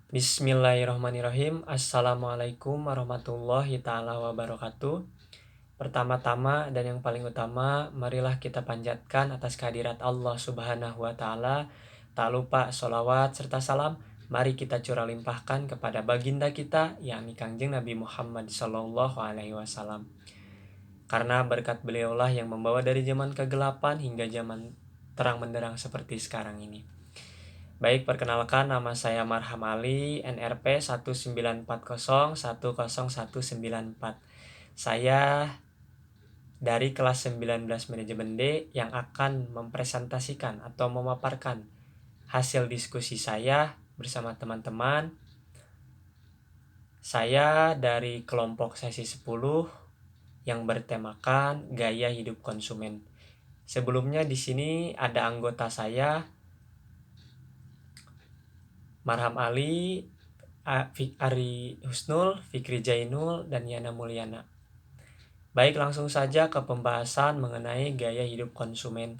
Bismillahirrahmanirrahim. Assalamualaikum warahmatullahi ta'ala wabarakatuh. Pertama-tama dan yang paling utama, marilah kita panjatkan atas kehadirat Allah subhanahu wa ta'ala. Tak lupa sholawat serta salam, mari kita curah limpahkan kepada baginda kita, yakni Kangjeng Nabi Muhammad Sallallahu Alaihi Wasallam. Karena berkat beliaulah yang membawa dari zaman kegelapan hingga zaman terang benderang seperti sekarang ini. Baik, perkenalkan nama saya Marham Ali, NRP 194010194. Saya dari kelas 19 Manajemen D yang akan mempresentasikan atau memaparkan hasil diskusi saya bersama teman-teman. Saya dari kelompok sesi 10 yang bertemakan gaya hidup konsumen. Sebelumnya di sini ada anggota saya Marham Ali, Ari Husnul, Fikri Jainul, dan Yana Mulyana. Baik, langsung saja ke pembahasan mengenai gaya hidup konsumen.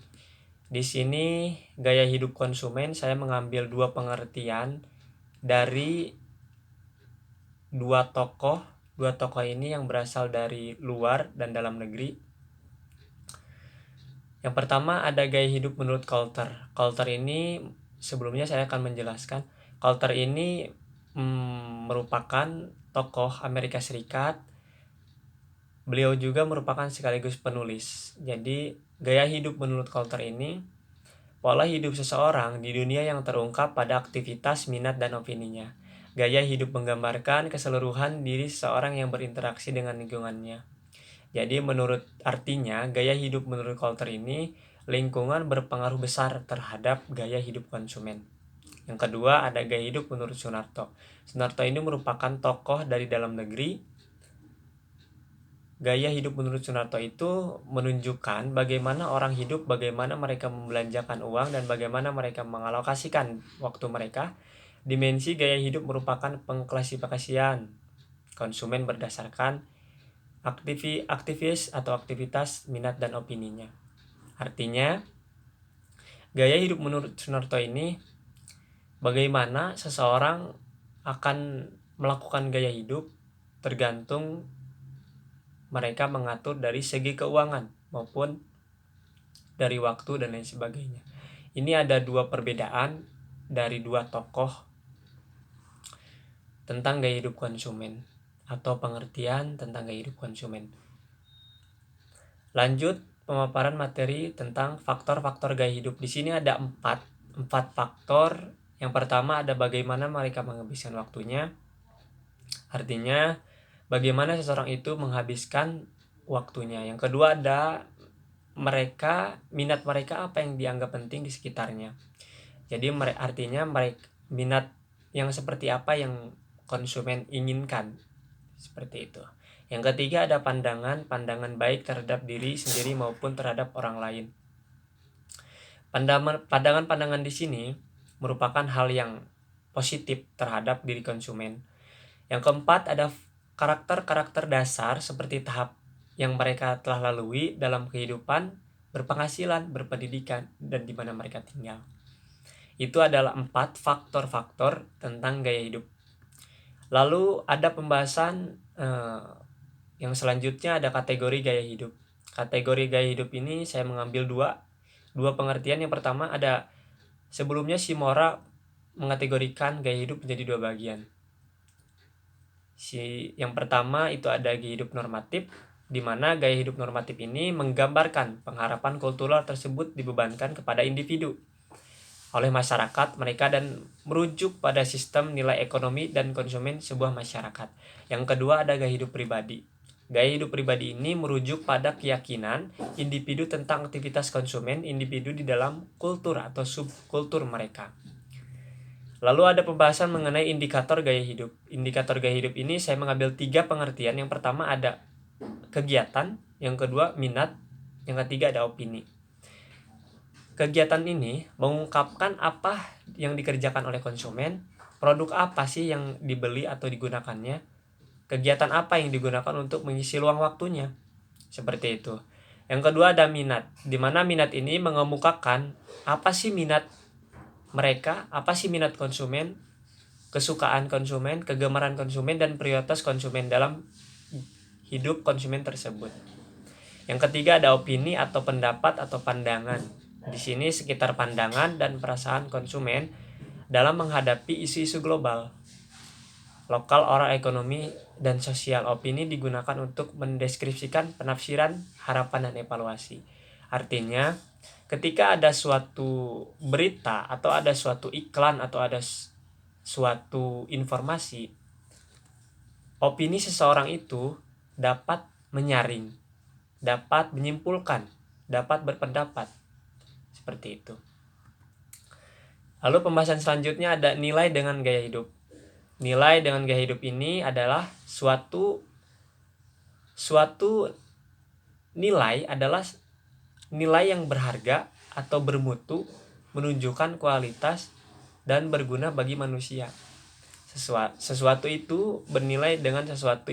Di sini gaya hidup konsumen saya mengambil dua pengertian dari dua tokoh. Dua tokoh ini yang berasal dari luar dan dalam negeri. Yang pertama ada gaya hidup menurut Coulter. Coulter ini sebelumnya saya akan menjelaskan. Coulter ini merupakan tokoh Amerika Serikat. Beliau juga merupakan sekaligus penulis. Jadi gaya hidup menurut Coulter ini pola hidup seseorang di dunia yang terungkap pada aktivitas, minat, dan opininya. Gaya hidup menggambarkan keseluruhan diri seseorang yang berinteraksi dengan lingkungannya. Jadi artinya gaya hidup menurut Coulter ini lingkungan berpengaruh besar terhadap gaya hidup konsumen. Yang kedua ada gaya hidup menurut Sunarto. Sunarto ini merupakan tokoh dari dalam negeri. Gaya hidup menurut Sunarto itu menunjukkan bagaimana orang hidup, bagaimana mereka membelanjakan uang, dan bagaimana mereka mengalokasikan waktu mereka. Dimensi gaya hidup merupakan pengklasifikasian konsumen berdasarkan aktivis atau aktivitas, minat, dan opininya. Artinya, gaya hidup menurut Sunarto ini bagaimana seseorang akan melakukan gaya hidup tergantung mereka mengatur dari segi keuangan maupun dari waktu dan lain sebagainya. Ini ada dua perbedaan dari dua tokoh tentang gaya hidup konsumen atau pengertian tentang gaya hidup konsumen. Lanjut pemaparan materi tentang faktor-faktor gaya hidup. Di sini ada empat faktor. Yang pertama ada bagaimana mereka menghabiskan waktunya. Artinya bagaimana seseorang itu menghabiskan waktunya. Yang kedua ada minat mereka apa yang dianggap penting di sekitarnya. Jadi artinya minat yang seperti apa yang konsumen inginkan. Seperti itu. Yang ketiga ada pandangan baik terhadap diri sendiri maupun terhadap orang lain. Pandangan di sini merupakan hal yang positif terhadap diri konsumen. Yang keempat ada karakter-karakter dasar seperti tahap yang mereka telah lalui dalam kehidupan, berpenghasilan, berpendidikan, dan di mana mereka tinggal. Itu adalah 4 faktor-faktor tentang gaya hidup. Lalu ada pembahasan yang selanjutnya ada kategori gaya hidup. Kategori gaya hidup ini saya mengambil dua pengertian. Yang pertama ada sebelumnya Shimura mengategorikan gaya hidup menjadi dua bagian. Yang pertama itu ada gaya hidup normatif, di mana gaya hidup normatif ini menggambarkan pengharapan kultural tersebut dibebankan kepada individu oleh masyarakat mereka dan merujuk pada sistem nilai ekonomi dan konsumen sebuah masyarakat. Yang kedua ada gaya hidup pribadi. Gaya hidup pribadi ini merujuk pada keyakinan individu tentang aktivitas konsumen individu di dalam kultur atau subkultur mereka. Lalu ada pembahasan mengenai indikator gaya hidup. Indikator gaya hidup ini saya mengambil 3 pengertian. Yang pertama ada kegiatan, yang kedua minat, yang ketiga ada opini. Kegiatan ini mengungkapkan apa yang dikerjakan oleh konsumen, produk apa sih yang dibeli atau digunakannya, kegiatan apa yang digunakan untuk mengisi luang waktunya. Seperti itu. Yang kedua ada minat, di mana minat ini mengemukakan apa sih minat mereka, apa sih minat konsumen, kesukaan konsumen, kegemaran konsumen, dan prioritas konsumen dalam hidup konsumen tersebut. Yang ketiga ada opini atau pendapat atau pandangan. Di sini sekitar pandangan dan perasaan konsumen dalam menghadapi isu-isu global, lokal, oral, ekonomi, dan sosial. Opini digunakan untuk mendeskripsikan penafsiran, harapan, dan evaluasi. Artinya, ketika ada suatu berita atau ada suatu iklan atau ada suatu informasi, opini seseorang itu dapat menyaring, dapat menyimpulkan, dapat berpendapat. Seperti itu. Lalu pembahasan selanjutnya ada nilai dengan gaya hidup. Nilai dengan gaya hidup ini adalah suatu nilai adalah nilai yang berharga atau bermutu, menunjukkan kualitas dan berguna bagi manusia. Sesuatu itu bernilai dengan sesuatu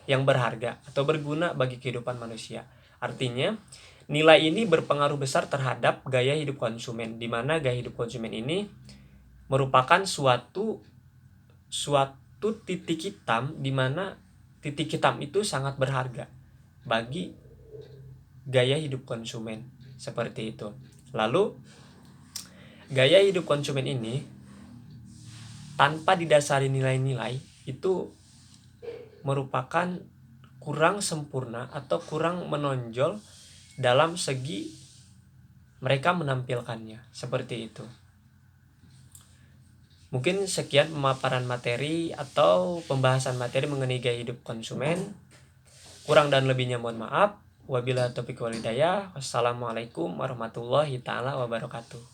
yang berharga atau berguna bagi kehidupan manusia. Artinya, nilai ini berpengaruh besar terhadap gaya hidup konsumen, di mana gaya hidup konsumen ini merupakan suatu titik hitam, di mana titik hitam itu sangat berharga bagi gaya hidup konsumen. Seperti itu. Lalu, gaya hidup konsumen ini tanpa didasari nilai-nilai itu merupakan kurang sempurna atau kurang menonjol dalam segi mereka menampilkannya. Seperti itu. Mungkin sekian pemaparan materi atau pembahasan materi mengenai gaya hidup konsumen. Kurang dan lebihnya mohon maaf. Wabillahi taufiq wal hidayah. Wassalamualaikum warahmatullahi taala wabarakatuh.